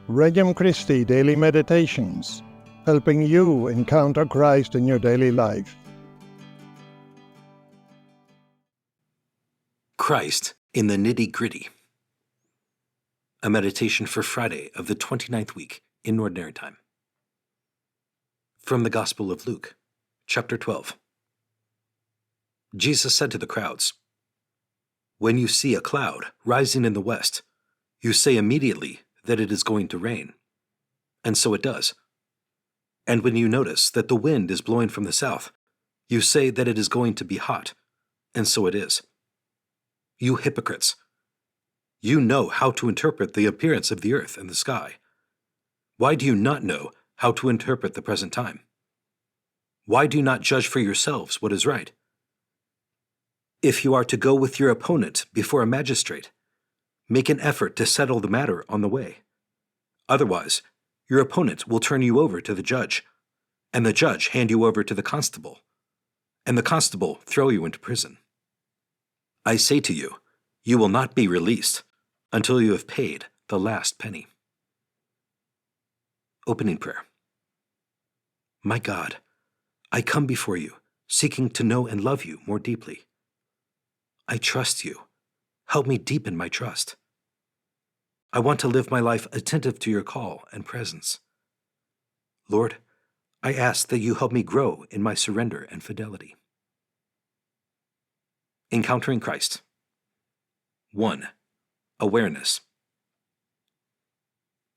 Regnum Christi Daily Meditations, helping you encounter Christ in your daily life. Christ in the Nitty-Gritty. A meditation for Friday of the 29th week in Ordinary Time. From the Gospel of Luke, chapter 12. Jesus said to the crowds, "When you see a cloud rising in the west, you say immediately that it is going to rain. And so it does. And when you notice that the wind is blowing from the south, you say that it is going to be hot. And so it is. You hypocrites! You know how to interpret the appearance of the earth and the sky. Why do you not know how to interpret the present time? Why do you not judge for yourselves what is right? If you are to go with your opponent before a magistrate, make an effort to settle the matter on the way. Otherwise, your opponent will turn you over to the judge, and the judge hand you over to the constable, and the constable throw you into prison. I say to you, you will not be released until you have paid the last penny." Opening prayer. My God, I come before you, seeking to know and love you more deeply. I trust you. Help me deepen my trust. I want to live my life attentive to your call and presence. Lord, I ask that you help me grow in my surrender and fidelity. Encountering Christ. 1. Awareness.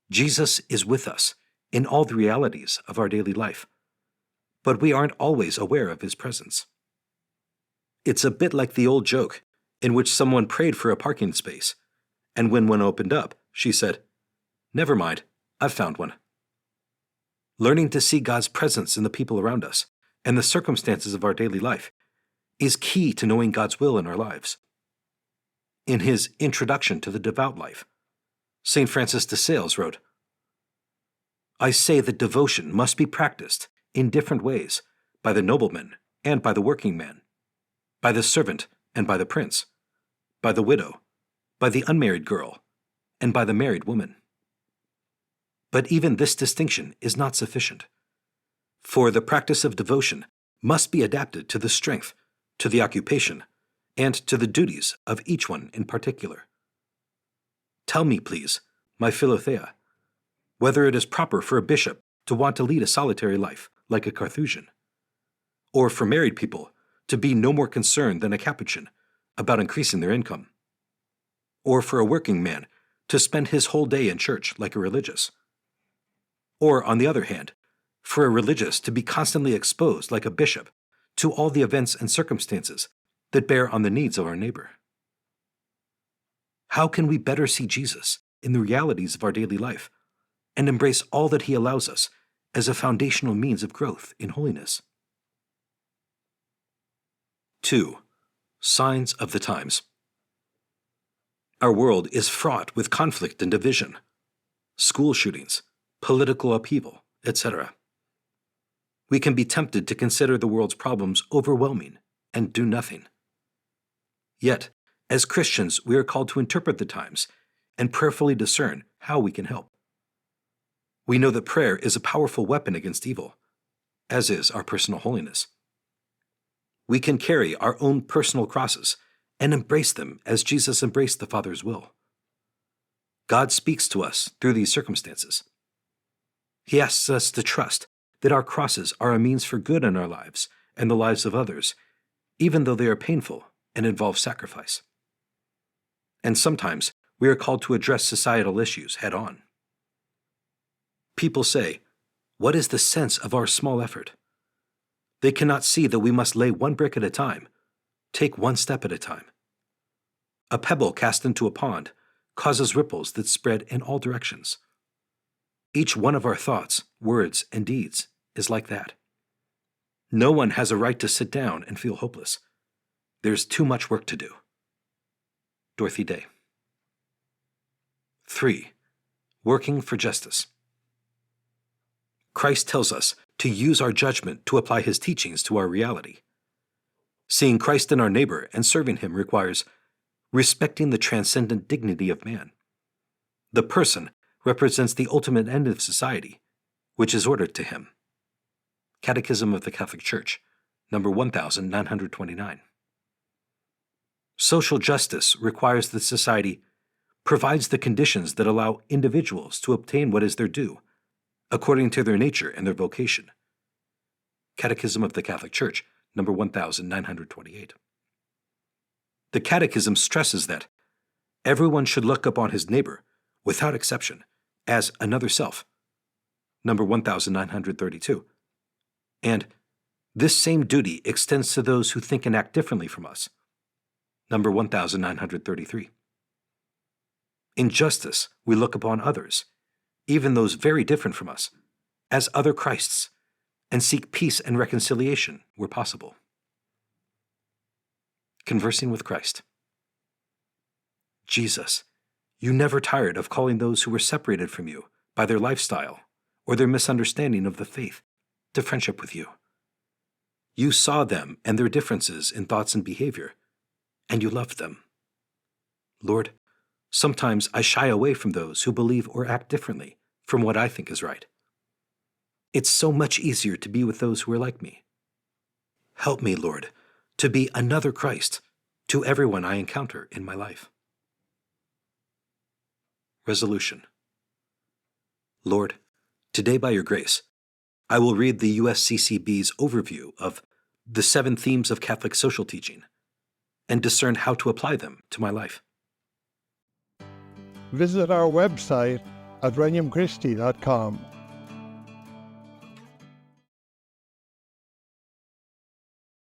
Jesus is with us in all the realities of our daily life, but we aren't always aware of his presence. It's a bit like the old joke in which someone prayed for a parking space, and when one opened up, she said, "Never mind, I've found one." Learning to see God's presence in the people around us and the circumstances of our daily life is key to knowing God's will in our lives. In his Introduction to the Devout Life, St. Francis de Sales wrote, "I say that devotion must be practiced in different ways by the nobleman and by the working man, by the servant and by the prince, by the widow, by the unmarried girl, and by the married woman. But even this distinction is not sufficient, for the practice of devotion must be adapted to the strength, to the occupation, and to the duties of each one in particular. Tell me, please, my Philothea, whether it is proper for a bishop to want to lead a solitary life like a Carthusian, or for married people to be no more concerned than a Capuchin about increasing their income, or for a working man to spend his whole day in church like a religious, or, on the other hand, for a religious to be constantly exposed like a bishop to all the events and circumstances that bear on the needs of our neighbor. How can we better see Jesus in the realities of our daily life and embrace all that he allows us as a foundational means of growth in holiness? 2. Signs of the times. Our world is fraught with conflict and division, school shootings, political upheaval, etc. We can be tempted to consider the world's problems overwhelming and do nothing. Yet, as Christians, we are called to interpret the times and prayerfully discern how we can help. We know that prayer is a powerful weapon against evil, as is our personal holiness. We can carry our own personal crosses and embrace them as Jesus embraced the Father's will. God speaks to us through these circumstances. He asks us to trust that our crosses are a means for good in our lives and the lives of others, even though they are painful and involve sacrifice. And sometimes we are called to address societal issues head-on. People say, "What is the sense of our small effort?" They cannot see that we must lay one brick at a time, take one step at a time. A pebble cast into a pond causes ripples that spread in all directions. Each one of our thoughts, words, and deeds is like that. No one has a right to sit down and feel hopeless. There's too much work to do. Dorothy Day. 3. Working for justice. Christ tells us to use our judgment to apply his teachings to our reality. Seeing Christ in our neighbor and serving him requires respecting the transcendent dignity of man. The person represents the ultimate end of society, which is ordered to him. Catechism of the Catholic Church, number 1929. Social justice requires that society provides the conditions that allow individuals to obtain what is their due, according to their nature and their vocation. Catechism of the Catholic Church, number 1928. The Catechism stresses that everyone should look upon his neighbor, without exception, as another self, number 1932. And this same duty extends to those who think and act differently from us, number 1933. In justice, we look upon others, even those very different from us, as other Christs, and seek peace and reconciliation where possible. Conversing with Christ. Jesus, you never tired of calling those who were separated from you by their lifestyle or their misunderstanding of the faith to friendship with you. You saw them and their differences in thoughts and behavior, and you loved them. Lord, sometimes I shy away from those who believe or act differently from what I think is right. It's so much easier to be with those who are like me. Help me, Lord, to be another Christ to everyone I encounter in my life. Resolution. Lord, today by your grace, I will read the USCCB's overview of the 7 themes of Catholic social teaching and discern how to apply them to my life. Visit our website at regnumchristi.com